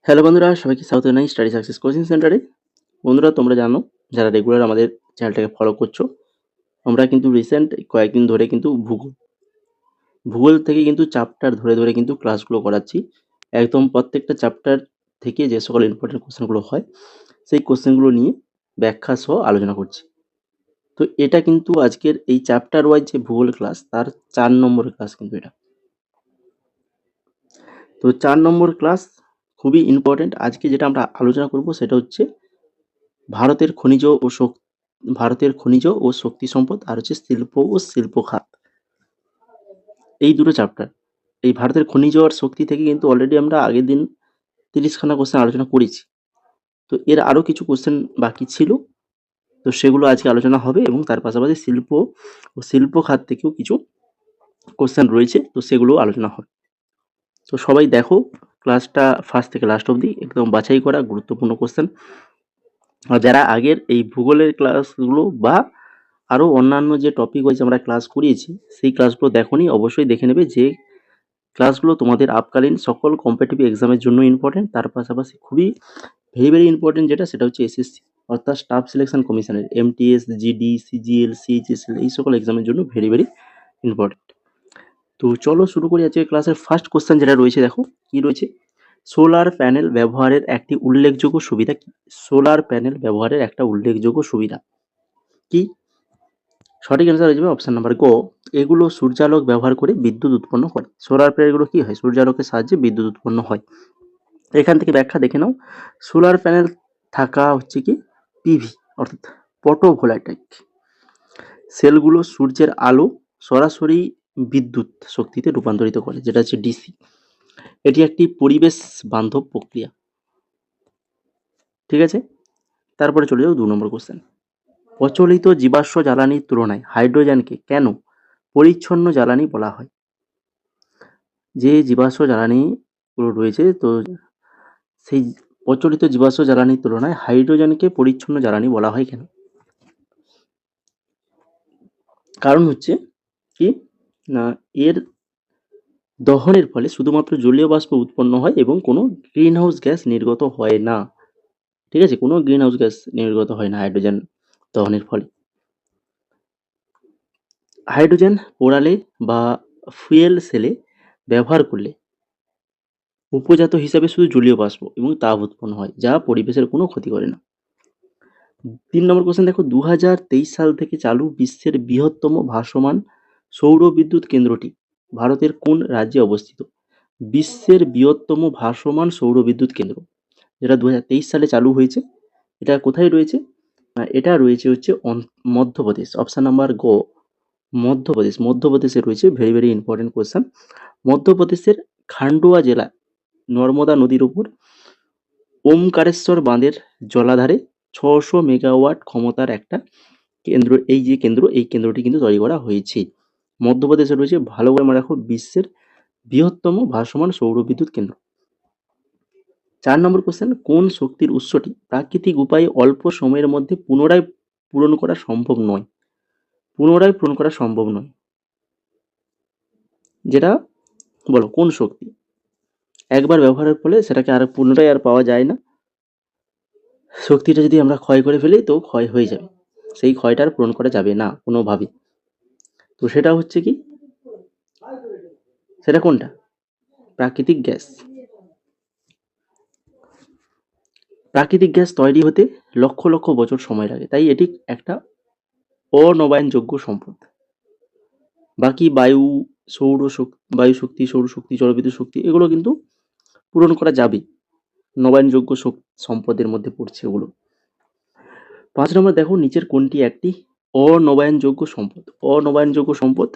Hello বন্ধুরা, সবাইকে স্বাগত জানাই স্টাডি সাকসেস কোচিং সেন্টারে। বন্ধুরা, তোমরা জানো যারা রেগুলার আমাদের চ্যানেলটাকে ফলো করছো, আমরা কিন্তু রিসেন্ট কয়েকদিন ধরে কিন্তু ভূগোল থেকে কিন্তু চ্যাপ্টার ধরে ধরে কিন্তু ক্লাসগুলো করাচ্ছি। একদম প্রত্যেকটা চ্যাপ্টার থেকে যে সকল ইম্পর্টেন্ট কোশ্চেনগুলো হয়, সেই কোশ্চেনগুলো নিয়ে ব্যাখ্যা সহ আলোচনা করছি। তো এটা কিন্তু আজকের এই চ্যাপ্টার ওয়াইজ যে ভূগোল ক্লাস, তার 4 নম্বরের ক্লাস কিন্তু এটা। তো 4 নম্বর ক্লাস খুবই ইম্পর্টেন্ট। আজকে যেটা আমরা আলোচনা করব সেটা হচ্ছে ভারতের খনিজ ও শক্তি সম্পদ, আর হচ্ছে শিল্প ও শিল্প খাত। এই দুটো চ্যাপ্টার। এই ভারতের খনিজ আর শক্তি থেকে কিন্তু অলরেডি আমরা আগের দিন 30 খানা কোশ্চেন আলোচনা করেছি। তো এর আরো কিছু কোশ্চেন বাকি ছিল, তো সেগুলো আজকে আলোচনা হবে, এবং তার পাশাপাশি শিল্প ও শিল্প খাত থেকেও কিছু কোশ্চেন রয়েছে, তো সেগুলো আলোচনা হবে। তো সবাই দেখো ক্লাসটা ফার্স্ট থেকে লাস্ট অবধি, একদম বাছাই করা গুরুত্বপূর্ণ কোশ্চেন। আর যারা আগের এই ভূগোলের ক্লাসগুলো বা আরও অন্যান্য যে টপিক ওয়াইজ আমরা ক্লাস করিয়েছি, সেই ক্লাসগুলো দেখোনি, অবশ্যই দেখে নেবে। যে ক্লাসগুলো তোমাদের আপকালীন সকল কম্পিটিটিভ এক্সামের জন্য ইম্পর্টেন্ট, তার পাশাপাশি খুবই ভেরি ভেরি ইম্পর্টেন্ট যেটা, সেটা হচ্ছে এসএসসি অর্থাৎ স্টাফ সিলেকশন কমিশনের এমটিএস, জিডি, সিজিএল, সিএইচএসএল, এই সকল এক্সামের জন্য ভেরি ভেরি ইম্পর্টেন্ট। তো চলো শুরু করি আজকে ক্লাসের ফার্স্ট কোশ্চেন যেটা রয়েছে। দেখো কি রয়েছে, সোলার প্যানেল ব্যবহারের একটি উল্লেখযোগ্য সুবিধা কি? সোলার প্যানেল ব্যবহারের একটা উল্লেখযোগ্য সুবিধা কি? সঠিক অ্যান্সার হয়ে যাবে অপশন নাম্বার গ। এগুলো সূর্যালোক ব্যবহার করে বিদ্যুৎ উৎপন্ন করে। সোলার প্যানেলগুলো কি হয়? সূর্যালোকের সাহায্যে বিদ্যুৎ উৎপন্ন হয়। এখান থেকে ব্যাখ্যা দেখে নাও। সোলার প্যানেল থাকা হচ্ছে কি পিভি অর্থাৎ ফটোভোল্টাইক সেলগুলো সূর্যের আলো সরাসরি বিদ্যুৎ শক্তিতে রূপান্তরিত করে, যেটা হচ্ছে ডিসি। এটি একটি পরিবেশ বান্ধব প্রক্রিয়া। ঠিক আছে, তারপরে চলে যাও 2 নম্বর কোশ্চেন। প্রচলিত জীবাশ্ম জ্বালানির তুলনায় হাইড্রোজেনকে কেন পরিচ্ছন্ন জ্বালানি বলা হয়? যে জীবাশ্ম জ্বালানিগুলো রয়েছে, তো সেই প্রচলিত জীবাশ্ম জ্বালানির তুলনায় হাইড্রোজেনকে পরিচ্ছন্ন জ্বালানি বলা হয় কেন? কারণ হচ্ছে কি না, এর দহনের ফলে শুধুমাত্র জলীয় বাষ্প উৎপন্ন হয় এবং কোনো গ্রিনহাউস গ্যাস নির্গত হয় না। ঠিক আছে, কোনো গ্রিনহাউস গ্যাস নির্গত হয় না হাইড্রোজেন দহনের ফলে। হাইড্রোজেন পোড়ালে বা ফুয়েল সেলে ব্যবহার করলে উপজাত হিসাবে শুধু জলীয় বাষ্প এবং তাপ উৎপন্ন হয়, যা পরিবেশের কোনো ক্ষতি করে না। 3 নম্বর কোশ্চেন দেখো, 2023 সাল থেকে চালু বিশ্বের বৃহত্তম ভাসমান সৌর বিদ্যুৎ কেন্দ্রটি ভারতের কোন রাজ্যে অবস্থিত? বিশ্বের বৃহত্তম ভাসমান সৌর বিদ্যুৎ কেন্দ্র, যেটা 2023 সালে চালু হয়েছে, এটা কোথায় রয়েছে? এটা রয়েছে হচ্ছে মধ্যপ্রদেশ। অপশন নাম্বার গ, মধ্যপ্রদেশ। মধ্যপ্রদেশে রয়েছে। Very very important question. মধ্যপ্রদেশের খান্ডোয়া জেলা নর্মদা নদীর উপর ওমকারেশ্বর বাঁধের জলাধারে 600 মেগাওয়াট ক্ষমতার একটা কেন্দ্র, এই কেন্দ্রটি কিন্তু তৈরি করা হয়েছে। মধ্যপ্রদেশে রয়েছে। ভালো করে মনে রাখো, বিশ্বের বৃহত্তম ভাসমান সৌর বিদ্যুৎ কেন্দ্র। 4 নম্বর কোশ্চেন, কোন শক্তির উৎসটি প্রাকৃতিক উপায়ে অল্প সময়ের মধ্যে পুনরায় পূরণ করা সম্ভব নয়? পুনরায় পূরণ করা সম্ভব নয়, যেটা বলো কোন শক্তি? একবার ব্যবহারের ফলে সেটাকে আর পুনরায় আর পাওয়া যায় না। শক্তিটা যদি আমরা ক্ষয় করে ফেলি, তো ক্ষয় হয়ে যাবে, সেই ক্ষয়টা আর পূরণ করা যাবে না কোনোভাবেই। তো সেটা হচ্ছে কি, সেটা কোনটা? প্রাকৃতিক গ্যাস। প্রাকৃতিক গ্যাস তৈরি হতে লক্ষ লক্ষ বছর সময় লাগে, তাই এটি একটা অনবায়নযোগ্য সম্পদ। বাকি বায়ু শক্তি, সৌরশক্তি, জলবিদ্যুৎ শক্তি, এগুলো কিন্তু পূরণ করা যাবে, নবায়নযোগ্য সম্পদের মধ্যে পড়ছে ওগুলো। 5 নম্বর দেখো, নিচের কোনটি একটি অনবায়নযোগ্য সম্পদ? অনবায়নযোগ্য সম্পদ,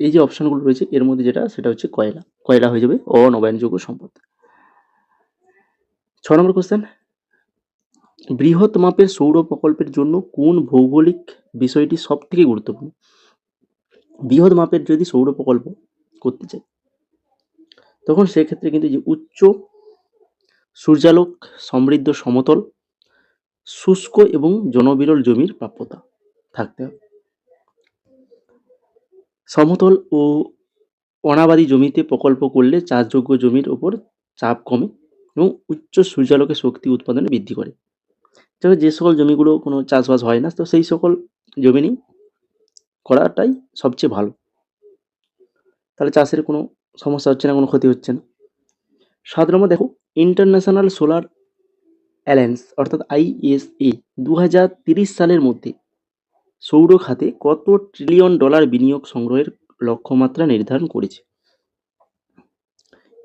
এই যে অপশনগুলো রয়েছে এর মধ্যে যেটা, সেটা হচ্ছে কয়লা। কয়লা হয়ে যাবে অনবায়নযোগ্য সম্পদ। 6 নম্বর কোশ্চেন, বৃহৎ মাপের সৌর প্রকল্পের জন্য কোন ভৌগোলিক বিষয়টি সব থেকে গুরুত্বপূর্ণ? বৃহৎ মাপের যদি সৌর প্রকল্প করতে চাই, তখন সেক্ষেত্রে কিন্তু যে উচ্চ সূর্যালোক সমৃদ্ধ সমতল, শুষ্ক এবং জনবিরল জমির প্রাপ্যতা থাকতে হবে। সমতল ও অনাবাদি জমিতে প্রকল্প করলে চাষযোগ্য জমির ওপর চাপ কমে এবং উচ্চ সূর্যালোকে শক্তি উৎপাদনে বৃদ্ধি করে। তবে যে সকল জমিগুলো কোনো চাষবাস হয় না, তো সেই সকল জমি নিয়ে করাটাই সবচেয়ে ভালো। তাহলে চাষের কোনো সমস্যা হচ্ছে না, কোনো ক্ষতি হচ্ছে না। 7 নম্বর দেখো, ইন্টারন্যাশনাল সোলার অ্যালায়েন্স অর্থাৎ ISA 2030 সালের মধ্যে সৌর খাতে কত ট্রিলিয়ন ডলার বিনিয়োগ সংগ্রহের লক্ষ্যমাত্রা নির্ধারণ করেছে?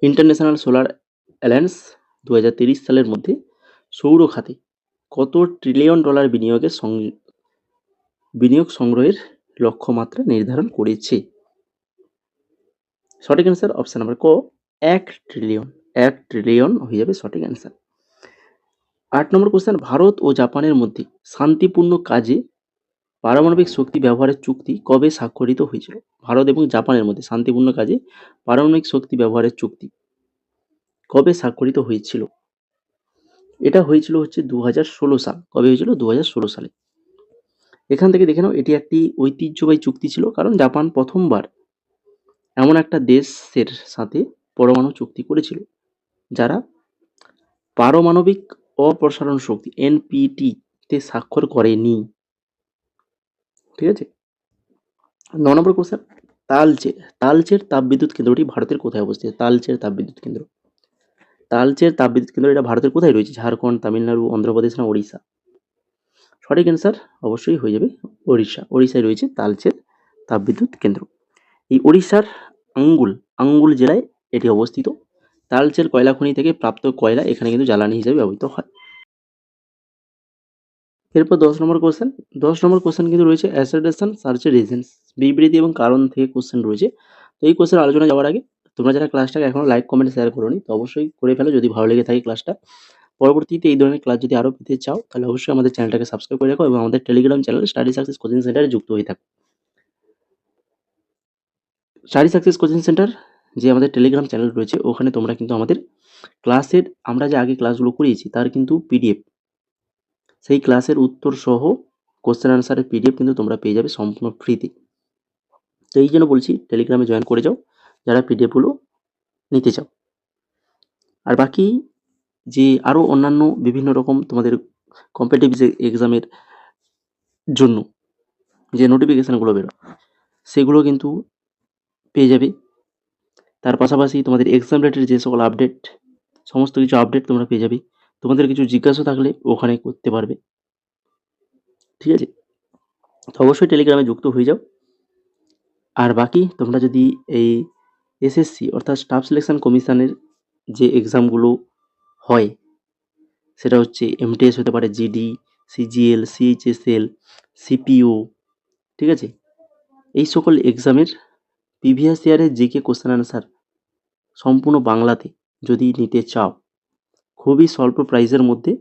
ইন্টারন্যাশনাল সোলার অ্যালায়েন্স 2030 সালের মধ্যে সৌর খাতে কত ট্রিলিয়ন ডলার বিনিয়োগ সংগ্রহের লক্ষ্যমাত্রা নির্ধারণ করেছে? সঠিক অ্যান্সার অপশন নাম্বার ক, 1 ট্রিলিয়ন। 1 ট্রিলিয়ন হয়ে যাবে সঠিক অ্যান্সার। 8 নম্বর কোশ্চেন, ভারত ও জাপানের মধ্যে শান্তিপূর্ণ কাজে পারমাণবিক শক্তি ব্যবহারের চুক্তি কবে স্বাক্ষরিত হয়েছিল? ভারত এবং জাপানের মধ্যে শান্তিপূর্ণ কাজে পারমাণবিক শক্তি ব্যবহারের চুক্তি কবে স্বাক্ষরিত হয়েছিল? এটা হয়েছিল হচ্ছে 2016 সাল। কবে হয়েছিল? 2016 সালে। এখান থেকে দেখে নাও, এটি একটি ঐতিহ্যবাহী চুক্তি ছিল, কারণ জাপান প্রথমবার এমন একটা দেশের সাথে পরমাণু চুক্তি করেছিল যারা পারমাণবিক অপসারণ শক্তি NPT তে স্বাক্ষর করেনি। ঠিক আছে। 9 নম্বর কোশ্চেন, তালচের তাপবিদ্যুৎ কেন্দ্রটি ভারতের কোথায় অবস্থিত? তালচের তাপবিদ্যুৎ কেন্দ্র এটা ভারতের কোথায় রয়েছে? ঝাড়খণ্ড, তামিলনাড়ু, অন্ধ্রপ্রদেশ না ওড়িশা? সঠিক অ্যান্সার অবশ্যই হয়ে যাবে ওড়িশায় রয়েছে তালচের তাপবিদ্যুৎ কেন্দ্র। এই ওড়িশার আঙ্গুল জেলায় এটি অবস্থিত। তালচের কয়লা খনি থেকে প্রাপ্ত কয়লা এখানে কিন্তু জ্বালানি হিসেবে ব্যবহৃত হয়। এরপর 10 নম্বর কোশ্চেন কিন্তু রয়েছে অ্যাসেটেশন সার্চের রিজনস, বিবৃতি এবং কারণ থেকে কোশ্চেন রয়েছে। তো এই কোশ্চেন আলোচনা যাওয়ার আগে তোমরা যারা ক্লাসটাকে এখনো লাইক কমেন্ট শেয়ার করোনি, তো অবশ্যই করে ফেলো যদি ভালো লেগে থাকে ক্লাসটা। পরবর্তীতে এই ধরনের ক্লাস যদি আরো পেতে চাও, তাহলে অবশ্যই আমাদের চ্যানেলটাকে সাবস্ক্রাইব করে রাখো এবং আমাদের Telegram channel study success coaching সেন্টারে যুক্ত হয়ে থাকো। স্টাডি সাকসেস কোচিং সেন্টার যে আমাদের টেলিগ্রাম চ্যানেল রয়েছে, ওখানে তোমরা কিন্তু আমাদের ক্লাসের আমরা যে আগে ক্লাসগুলো করিয়েছি তার কিন্তু PDF, সেই ক্লাসের উত্তর সহ কোশ্চেন আনসারের PDF কিন্তু তোমরা পেয়ে যাবে সম্পূর্ণ ফ্রিতে। তো এই জন্য বলছি টেলিগ্রামে জয়েন করে যাও যারা PDF গুলো নিতে চাও। আর বাকি যে আরো অন্যান্য বিভিন্ন রকম তোমাদের কম্পিটিটিভ এক্সামের জন্য যে নোটিফিকেশনগুলো বেরোয় সেগুলো কিন্তু পেয়ে যাবে। তার পাশাপাশি তোমাদের এক্সাম রিলেটেড যে সকল আপডেট, সমস্ত কিছু আপডেট তোমরা পেয়ে যাবে। তোমাদের কিছু জিজ্ঞাসা থাকলে ওখানে করতে পারবে। ঠিক আছে, তো অবশ্যই টেলিগ্রামে যুক্ত হয়ে যাও। আর বাকি তোমরা যদি এই SSC অর্থাৎ স্টাফ সিলেকশন কমিশনের যে এক্সামগুলো হয়, সেটা হচ্ছে MTS হতে পারে, GD, CGL, CHSL, CPO, ঠিক আছে, এই সকল এক্সামের প্রিভিয়াস ইয়ারের জিকে কোশ্চেন আনসার সম্পূর্ণ বাংলাতে যদি নিতে চাও, খুবই স্বল্প প্রাইসের মধ্যে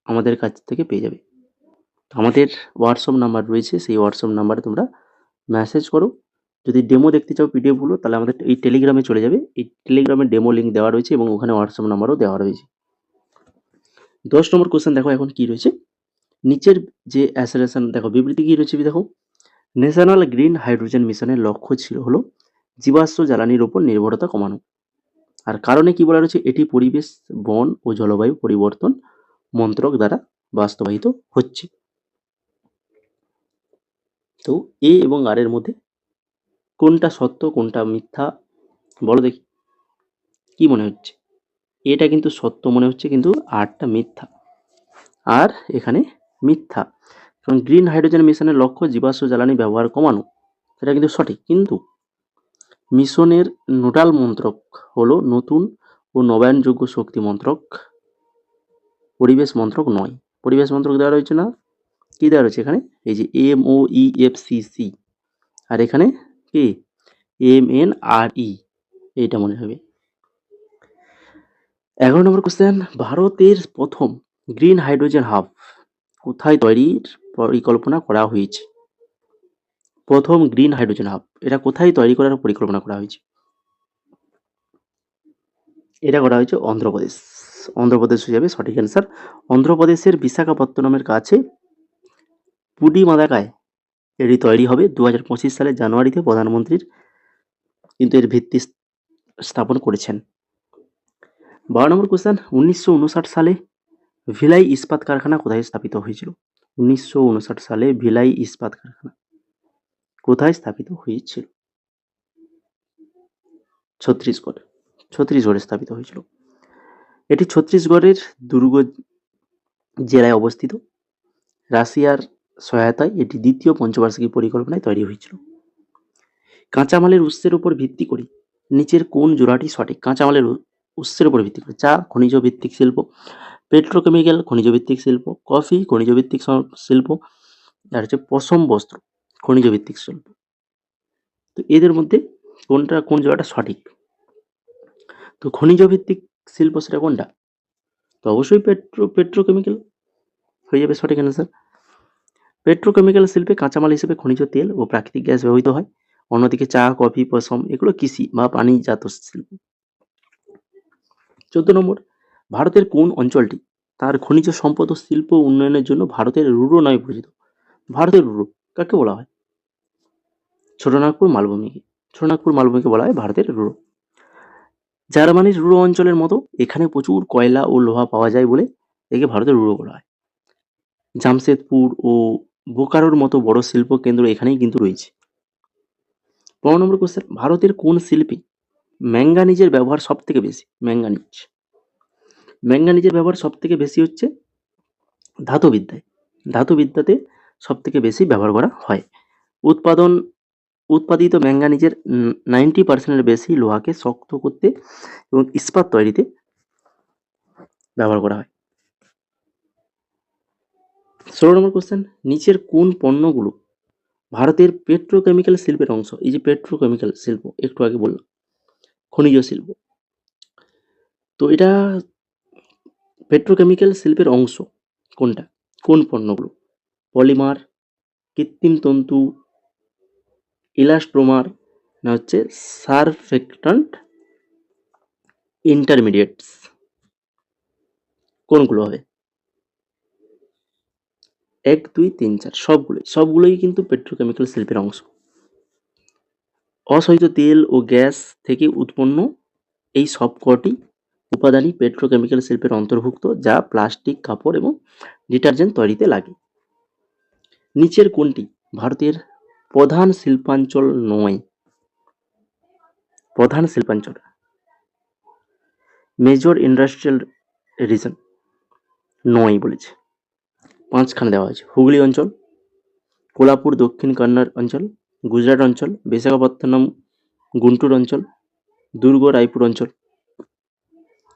আমাদের কাছ থেকে পেয়ে যাবে। আমাদের হোয়াটসঅ্যাপ নাম্বার রয়েছে, সেই হোয়াটসঅ্যাপ নাম্বারে তোমরা মেসেজ করো। যদি ডেমো দেখতে চাও PDFগুলো, তাহলে আমাদের এই টেলিগ্রামে চলে যাবে। এই টেলিগ্রামে ডেমো লিঙ্ক দেওয়া রয়েছে এবং ওখানে হোয়াটসঅ্যাপ নাম্বারও দেওয়া রয়েছে। 10 নম্বর কোশ্চেন দেখো এখন কি রয়েছে, নিচের যে অ্যাসেলেশন দেখো বিবৃতি কি রয়েছে দেখো, ন্যাশনাল গ্রিন হাইড্রোজেন মিশনের লক্ষ্য ছিল হলো জীবাশ্ম জ্বালানির উপর নির্ভরতা কমানো। আর কারণে কি বলা রয়েছে, এটি পরিবেশ, বন ও জলবায়ু পরিবর্তন মন্ত্রক দ্বারা বাস্তবায়িত হচ্ছে। তো A এবং R এর মধ্যে কোনটা সত্য কোনটা মিথ্যা বলো দেখি, কি মনে হচ্ছে? এটা কিন্তু সত্য মনে হচ্ছে, কিন্তু আরটা মিথ্যা। আর এখানে মিথ্যা, কারণ গ্রিন হাইড্রোজেন মিশনের লক্ষ্য জীবাশ্ম জ্বালানি ব্যবহার কমানো, সেটা কিন্তু সঠিক, কিন্তু মিশনের নোডাল মন্ত্রক হলো নতুন ও নবায়নযোগ্য শক্তি মন্ত্রক, পরিবেশ মন্ত্রক নয়। পরিবেশ মন্ত্রক দেওয়া রয়েছে না, কি দেওয়া রয়েছে এখানে, এই যে MOEFCC, আর এখানে কি MNRE, এইটা মনে হবে। 11 নম্বর কোশ্চেন, ভারতের প্রথম গ্রিন হাইড্রোজেন হাব কোথায় তৈরির পরিকল্পনা করা হয়েছে? প্রথম গ্রিন হাইড্রোজেন হাব এটা কোথায় তৈরি করার পরিকল্পনা করা হয়েছে? এটা করা হয়েছে অন্ধ্রপ্রদেশ হয়ে যাবে সঠিক অ্যান্সার। অন্ধ্রপ্রদেশের বিশাখাপত্তনমের কাছে পুডিমাদাকায় এটি তৈরি হবে 2025 সালের জানুয়ারিতে প্রধানমন্ত্রীর কিন্তু এর ভিত্তি স্থাপন করেছেন। 12 নম্বর কোশ্চেন, 1959 সালে ভিলাই ইস্পাত কারখানা কোথায় স্থাপিত হয়েছিল? 1959 সালে ভিলাই ইস্পাত কারখানা কোথায় স্থাপিত হয়েছিল? ছত্তিশগড়ে স্থাপিত হয়েছিল। এটি ছত্তিশগড়ের দুর্গ জেলায় অবস্থিত। রাশিয়ার সহায়তায় এটি দ্বিতীয় পঞ্চবার্ষিকী পরিকল্পনায় তৈরি হয়েছিল। কাঁচামালের উৎসের উপর ভিত্তি করে নিচের কোন জোড়াটি সঠিক? কাঁচামালের উৎসের উপর ভিত্তি করে চা খনিজ ভিত্তিক শিল্প, পেট্রোকেমিক্যাল খনিজ ভিত্তিক শিল্প, কফি খনিজ ভিত্তিক শিল্প, আর হচ্ছে পশম বস্ত্র খনিজ ভিত্তিক শিল্প। তো এদের মধ্যে কোন জোড়াটা সঠিক? তো খনিজ ভিত্তিক শিল্প সেটা কোনটা? তো অবশ্যই পেট্রোকেমিক্যাল হয়ে যাবে সঠিক অ্যান্সার। পেট্রোকেমিক্যাল শিল্পে কাঁচামাল হিসেবে খনিজ তেল ও প্রাকৃতিক গ্যাস ব্যবহৃত হয়। অন্যদিকে চা, কফি, পশম এগুলো কৃষি বা পানিজাত শিল্প। 14 নম্বর, ভারতের কোন অঞ্চলটি তার খনিজ সম্পদ ও শিল্প উন্নয়নের জন্য ভারতের রুরো নামে পরিচিত? ভারতের রুরো কাকে বলা হয়? ছোটনাগপুর মালভূমিকে বলা হয় ভারতের রুরো। জার্মানির রুরো অঞ্চলের মতো এখানে প্রচুর কয়লা ও লোহা পাওয়া যায় বলে একে ভারতের রুরো বলা হয়। জামশেদপুর ও বোকারোর মতো বড় শিল্প কেন্দ্র এখানেই কিন্তু রয়েছে। 15 নম্বর কোশ্চেন, ভারতের কোন শিল্পে ম্যাঙ্গানিজের ব্যবহার সব থেকে বেশি? ম্যাঙ্গানিজের ব্যবহার সব থেকে বেশি হচ্ছে ধাতুবিদ্যাতে সব থেকে বেশি ব্যবহার করা হয়। উৎপাদিত ম্যাঙ্গানিজের 90% বেশি লোহাকে শক্ত করতে এবং ইস্পাত তৈরিতে ব্যবহার করা হয়। 16 নম্বর কোশ্চেন, নিচের কোন পণ্যগুলো ভারতের পেট্রোকেমিক্যাল শিল্পের অংশ? এই যে পেট্রোকেমিক্যাল শিল্প একটু আগে বললাম, খনিজ শিল্প, তো এটা পেট্রোকেমিক্যাল শিল্পের অংশ কোনটা? কোন পণ্যগুলো? পলিমার, কৃত্রিম তন্তু, ইলাস্টোমার, না হচ্ছে সারফেক্ট্যান্ট ইন্টারমিডিয়েটস, কোনগুলো হবে? 1, 2, 3, 4 সবগুলোই কিন্তু পেট্রোকেমিক্যাল শিল্পের অংশ। অশোধিত তেল ও গ্যাস থেকে উৎপন্ন এই সবকটি উপাদানই পেট্রোকেমিক্যাল শিল্পের অন্তর্ভুক্ত, যা প্লাস্টিক, কাপড় এবং ডিটারজেন্ট তৈরিতে লাগে। নিচের কোনটি ভারতের প্রধান শিল্পাঞ্চল নয়? মেজর ইন্ডাস্ট্রিয়াল রিজন নয় বলেছে। 5খানা দেওয়া আছে। হুগলি অঞ্চল, কোলাপুর দক্ষিণ কন্নড় অঞ্চল, গুজরাট অঞ্চল, বিশাখাপত্তনম গুন্টুর অঞ্চল, দুর্গ রায়পুর অঞ্চল।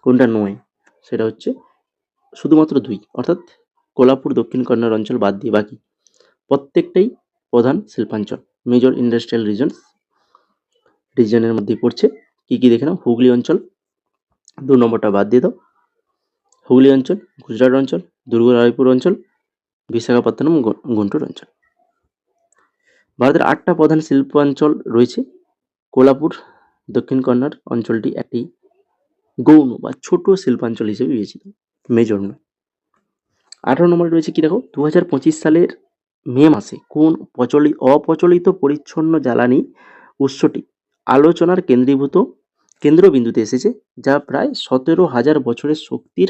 কোনটা নয়? সেটা হচ্ছে শুধুমাত্র 2, অর্থাৎ কোলাপুর দক্ষিণ কন্নড় অঞ্চল বাদ দিয়ে বাকি প্রত্যেকটাই প্রধান শিল্পাঞ্চল, মেজর ইন্ডাস্ট্রিয়াল রিজনের মধ্যেই পড়ছে। কি কি দেখে নাও। হুগলি অঞ্চল 2 নম্বরটা বাদ দিয়ে দাও। হুগলি অঞ্চল, গুজরাট অঞ্চল, দুর্গ রায়পুর অঞ্চল, বিশাখাপত্তনম গুন্টুর অঞ্চল। ভারতের 8টা প্রধান শিল্পাঞ্চল রয়েছে। কোলাপুর দক্ষিণ কন্নড় অঞ্চলটি একটি গৌণ বা ছোট শিল্পাঞ্চল হিসেবে বিবেচিত, মেজর নয়। 18 নম্বরে রয়েছে কি দেখো, 2025 সালের মে মাসে কোন অপ্রচলিত পরিচ্ছন্ন জ্বালানি উৎসটি আলোচনার কেন্দ্রবিন্দুতে এসেছে, যা প্রায় 17,000 বছরের শক্তির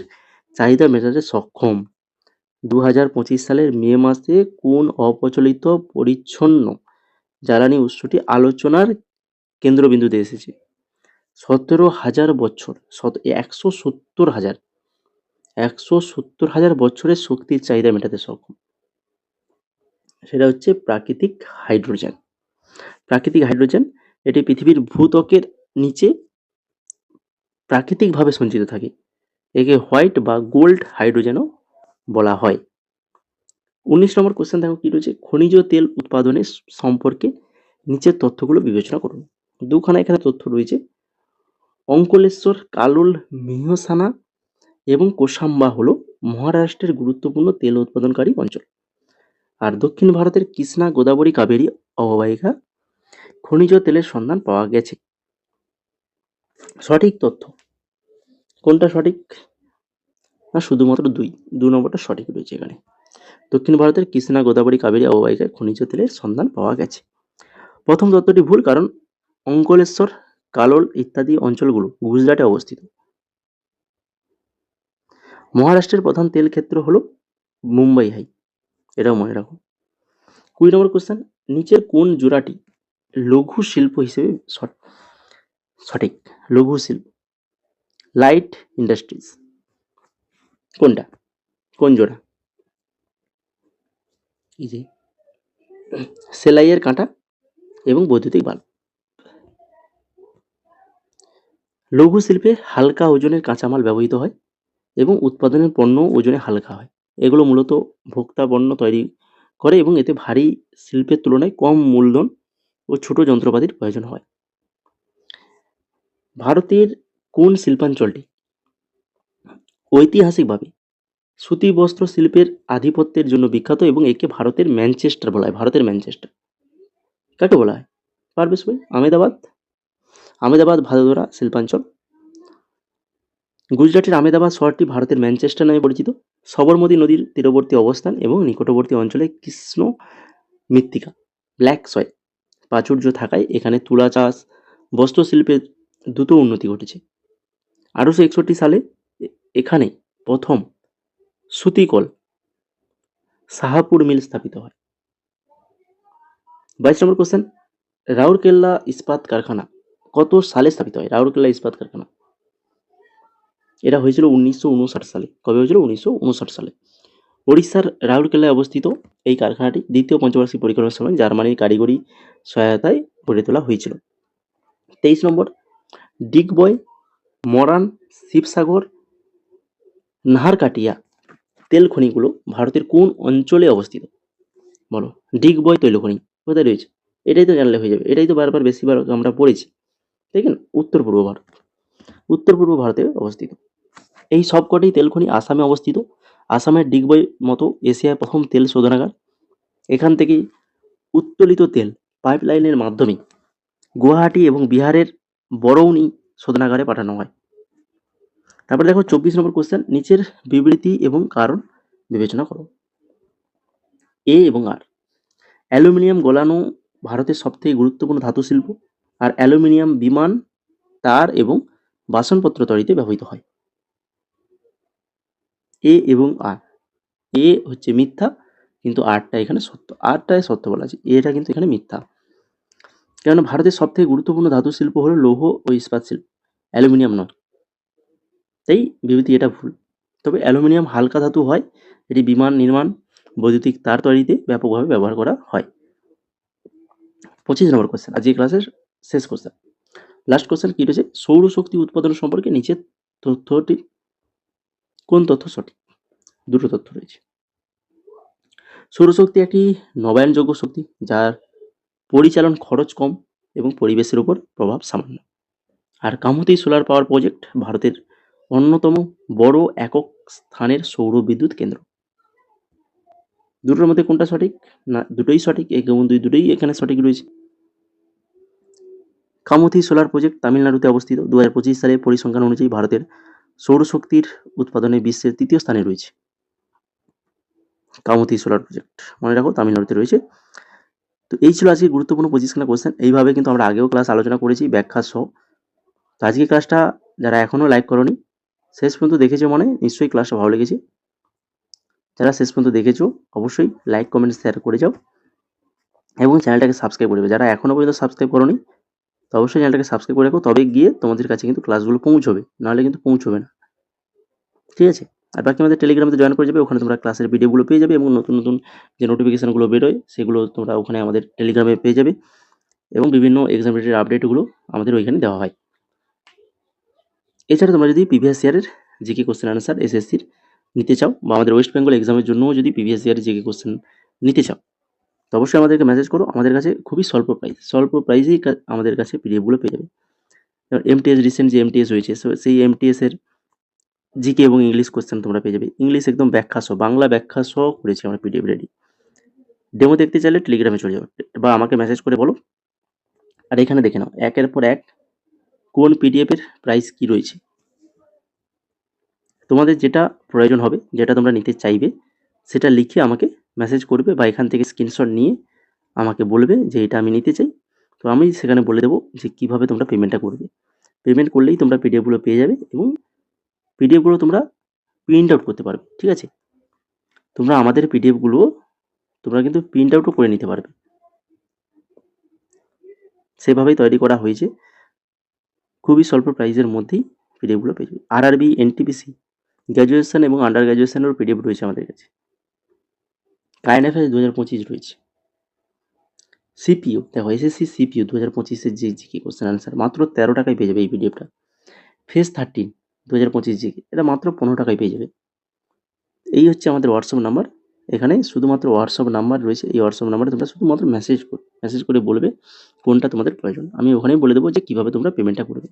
চাহিদা মেটাতে সক্ষম? 2025 সালের মে মাসে কোন অপ্রচলিত পরিচ্ছন্ন জ্বালানি উৎসটি আলোচনার কেন্দ্রবিন্দুতে এসেছে? 17,000 বছর, 170,000 বছরের শক্তির চাহিদা মেটাতে সক্ষম। সেটা হচ্ছে প্রাকৃতিক হাইড্রোজেন। এটি পৃথিবীর ভূত্বকের নিচে প্রাকৃতিকভাবে সঞ্চিত থাকে। একে হোয়াইট বা গোল্ড হাইড্রোজেনও বলা হয়। 19 নম্বর কোশ্চেন দেখো কি রয়েছে, খনিজ তেল উৎপাদনের সম্পর্কে নিচের তথ্যগুলো বিবেচনা করুন। 2খানা এখানে তথ্য রয়েছে। অঙ্কলেশ্বর, কালোল, মিহসানা এবং কোসাম্বা হলো মহারাষ্ট্রের গুরুত্বপূর্ণ তেল উৎপাদনকারী অঞ্চল। আর দক্ষিণ ভারতের কৃষ্ণা, গোদাবরী, কাবেরী অববাহিকা খনিজ তেলের সন্ধান পাওয়া গেছে। সঠিক তথ্য কোনটা সঠিক? না, শুধুমাত্র 2 নম্বরটা সঠিক রয়েছে এখানে। দক্ষিণ ভারতের কৃষ্ণা, গোদাবরী, কাবেরী অববাহিকায় খনিজ তেলের সন্ধান পাওয়া গেছে। প্রথম তথ্যটি ভুল, কারণ অঙ্কলেশ্বর কালোল ইত্যাদি অঞ্চলগুলো গুজরাটে অবস্থিত। মহারাষ্ট্রের প্রধান তেল ক্ষেত্র হলো মুম্বাই হাই, এটাও মনে রাখো। 20 নম্বর কোশ্চেন, নিচের কোন জোড়াটি লঘু শিল্প হিসেবে সঠিক? লঘু শিল্প, লাইট ইন্ডাস্ট্রিজ, কোনটা, কোন জোড়া? এই যে সেলাইয়ের কাঁটা এবং বৈদ্যুতিক বাল্ব। লঘু শিল্পে হালকা ওজনের কাঁচামাল ব্যবহৃত হয় এবং উৎপাদনের পণ্য ওজনে হালকা হয়। এগুলো মূলত ভোক্তা পণ্য তৈরি করে এবং এতে ভারী শিল্পের তুলনায় কম মূলধন ও ছোট যন্ত্রপাতির প্রয়োজন হয়। ভারতের কোন শিল্পাঞ্চলটি ঐতিহাসিকভাবে সুতি বস্ত্র শিল্পের আধিপত্যের জন্য বিখ্যাত এবং একে ভারতের ম্যানচেস্টার বলা হয়? ভারতের ম্যানচেস্টার কাকে বলা হয়? পারবে সবাই? আমেদাবাদ। আমেদাবাদ ভাদোদরা শিল্পাঞ্চল। গুজরাটের আমেদাবাদ শহরটি ভারতের ম্যানচেস্টার নামে পরিচিত। সবরমতী নদীর তীরবর্তী অবস্থান এবং নিকটবর্তী অঞ্চলে কৃষ্ণ মৃত্তিকা ব্ল্যাক সয়েল প্রাচুর্য থাকায় এখানে তুলা চাষ, বস্ত্রশিল্পের দ্রুত উন্নতি ঘটেছে। 1861 সালে এখানে প্রথম সুতি কল শাহাপুর মিল স্থাপিত হয়। 22 নম্বর কোশ্চেন, রাউরকেল্লা ইস্পাত কারখানা কত সালে স্থাপিত হয়? রাউরকেল্লা ইস্পাত কারখানা এটা হয়েছিল 1959 সালে। কবে হয়েছিল? 1959 সালে। ওড়িশার রাউরকেল্লায় অবস্থিত এই কারখানাটি দ্বিতীয় পঞ্চবার্ষিক পরিকল্পনার সময় জার্মানির কারিগরি সহায়তায় গড়ে তোলা হয়েছিল। 23 নম্বর, ডিগবয়, মরান, শিবসাগর, নাহারকাটিয়া তেল খনিগুলো ভারতের কোন অঞ্চলে অবস্থিত? বলো। ডিগবয় তৈলখনি কোথায় রয়েছে? এটাই তো জানলে হয়ে যাবে, এটাই তো বারবার বেশিবার আমরা পড়েছি, তাই না? উত্তর পূর্ব ভারত, উত্তর পূর্ব ভারতে অবস্থিত। এই সবকটি তেল খনি আসামে অবস্থিত। আসামের ডিগবই মতো এশিয়ার প্রথম তেল শোধনাগার। এখান থেকেই উত্তোলিত তেল পাইপলাইনের মাধ্যমে গুয়াহাটি এবং বিহারের বরৌনি শোধনাগারে পাঠানো হয়। তারপরে দেখো 24 নম্বর কোশ্চেন, নিচের বিবৃতি এবং কারণ বিবেচনা করো। এ এবং আর, অ্যালুমিনিয়াম গলানো ভারতের সবথেকে গুরুত্বপূর্ণ ধাতু শিল্প, আর অ্যালুমিনিয়াম বিমান, তার এবং বাসনপত্র তৈরিতে ব্যবহৃত হয়। এ এবং আর, এ হচ্ছে মিথ্যা কিন্তু আরটা এখানে সত্য, আরটায় সত্য বলা আছে, এটা কিন্তু এখানে মিথ্যা। কেননা ভারতের সবথেকে গুরুত্বপূর্ণ ধাতু শিল্প হলো লৌহ ও ইস্পাত শিল্প, অ্যালুমিনিয়াম নয়। তাই বিবৃতি এটা ভুল। তবে অ্যালুমিনিয়াম হালকা ধাতু হয়, এটি বিমান নির্মাণ, বৈদ্যুতিক তার তৈরিতে ব্যাপকভাবে ব্যবহার করা হয়। 25 নম্বর কোশ্চেন, আজকে ক্লাসের শেষ কোশ্চেন, লাস্ট কোশ্চেন কি রয়েছে? সৌরশক্তি উৎপাদন সম্পর্কে নিচের তথ্যটি কোন তথ্য সঠিক? দুটো তথ্য রয়েছে। সৌরশক্তি একটি নবায়নযোগ্য শক্তি যার পরিচালন খরচ কম এবং পরিবেশের উপর প্রভাব সামান্য। আর কামতি সোলার পাওয়ার প্রজেক্ট ভারতের অন্যতম বড় একক স্থানের সৌর বিদ্যুৎ কেন্দ্র। দুটোর মধ্যে কোনটা সঠিক? না, দুটোই সঠিক, এক এবং দুই দুটোই এখানে সঠিক রয়েছে। কামথি সোলার প্রজেক্ট তামিলনাড়ুতে অবস্থিত। 2025 সালে পরিসংখ্যান অনুযায়ী ভারতের সৌরশক্তির উৎপাদনে বিশ্বের তৃতীয় স্থানে রয়েছে। কামথি সোলার প্রজেক্ট মনে রাখো, তামিলনাড়ুতে রয়েছে। তো এই ছিল আজকে গুরুত্বপূর্ণ 25খানা কোশ্চেন। এইভাবে কিন্তু আমরা আগেও ক্লাস আলোচনা করেছি ব্যাখ্যা সহ। তো আজকে ক্লাসটা যারা এখনো লাইক করোনি, শেষ পর্যন্ত দেখেছো মনে নিশ্চয়ই ক্লাসটা ভালো লেগেছে। যারা শেষ পর্যন্ত দেখেছো অবশ্যই লাইক, কমেন্ট, শেয়ার করে যাও এবং চ্যানেলটাকে সাবস্ক্রাইব করে দেবে। যারা এখনো পর্যন্ত সাবস্ক্রাইব করোনি তো অবশ্যই চ্যানেলটাকে সাবস্ক্রাইব করে রাখো, তবে গিয়ে তোমাদের কাছে কিন্তু ক্লাসগুলো পৌঁছবে, নাহলে কিন্তু পৌঁছবে না, ঠিক আছে? আর বাকি আমাদের টেলিগ্রামে জয়েন করে যাবে, ওখানে তোমরা ক্লাসের ভিডিওগুলো পেয়ে যাবে এবং নতুন নতুন যে নোটিফিকেশানগুলো বেরোয় সেগুলো তোমরা ওখানে আমাদের টেলিগ্রামে পেয়ে যাবে এবং বিভিন্ন এক্সাম রিলেটেড আপডেটগুলো আমাদের ওইখানে দেওয়া হয়। এছাড়া তোমরা যদি প্রিভিয়াস ইয়ারের জিকে কোশ্চেন আনসার এসএসসির নিতে চাও বা আমাদের ওয়েস্ট বেঙ্গল এক্সামের জন্যও যদি প্রিভিয়াস ইয়ারের জিকে কোশ্চেন নিতে চাও তো অবশ্যই আমাদেরকে মেসেজ করো। আমাদের কাছে খুবই স্বল্প প্রাইসেই আমাদের কাছে পিডিএফগুলো পেয়ে যাবে। এমটিএস রিসেন্ট যে এমটিএস হয়েছে সেই এমটিএসের জিকে এবং ইংলিশ কোশ্চেন তোমরা পেয়ে যাবে। ইংলিশ একদম ব্যাখ্যা সহ, বাংলা ব্যাখ্যা সহ করেছি আমরা পিডিএফ রেডি। ডেমো দেখতে চাইলে টেলিগ্রামে চলে যাবে বা আমাকে মেসেজ করে বলো। আর এখানে দেখে নাও একের পর এক কোন পিডিএফের প্রাইস কি রয়েছে। তোমাদের যেটা প্রয়োজন হবে, যেটা তোমরা নিতে চাইবে সেটা লিখে আমাকে মেসেজ করবে বা এখান থেকে স্ক্রিনশট নিয়ে আমাকে বলবে যে এটা আমি নিতে চাই। তো তো আমি সেখানে বলে দেবো যে কীভাবে তোমরা পেমেন্টটা করবে। পেমেন্ট করলেই তোমরা পিডিএফগুলো পেয়ে যাবে এবং পিডিএফগুলো তোমরা প্রিন্ট আউট করতে পারবে, ঠিক আছে? তোমরা আমাদের পিডিএফগুলো তোমরা কিন্তু প্রিন্ট আউটও করে নিতে পারবে। সেভাবেই তৈরি করা হয়েছে, খুবই স্বল্প প্রাইসের মধ্যেই পিডিএফগুলো পেয়ে যাবে। আরআরবি, এনটিপিসি, গ্র্যাজুয়েশন এবং আন্ডার গ্র্যাজুয়েশনেরও পিডিএফ রয়েছে আমাদের কাছে। কারেন্ট অ্যাফেয়ার্স 2025 রয়েছে। সিপিইউ দেখো, এসএসসি সিপিইউ 2025-এর যে জিকে কোশ্চেন আনসার মাত্র 13 টাকায় পেয়ে যাবে এই পিডিএফটা। ফেজ 13 2025 জিকে এটা মাত্র 15 টাকায় পেয়ে যাবে। এই হচ্ছে আমাদের হোয়াটসঅ্যাপ নাম্বার। এখানে শুধুমাত্র হোয়াটসঅ্যাপ নাম্বার রয়েছে, এই হোয়াটসঅ্যাপ নাম্বারে তোমরা শুধুমাত্র মেসেজ করে বলবে কোনটা তোমাদের প্রয়োজন। আমি ওখানেই বলে দেবো যে কীভাবে তোমরা পেমেন্টটা করবে।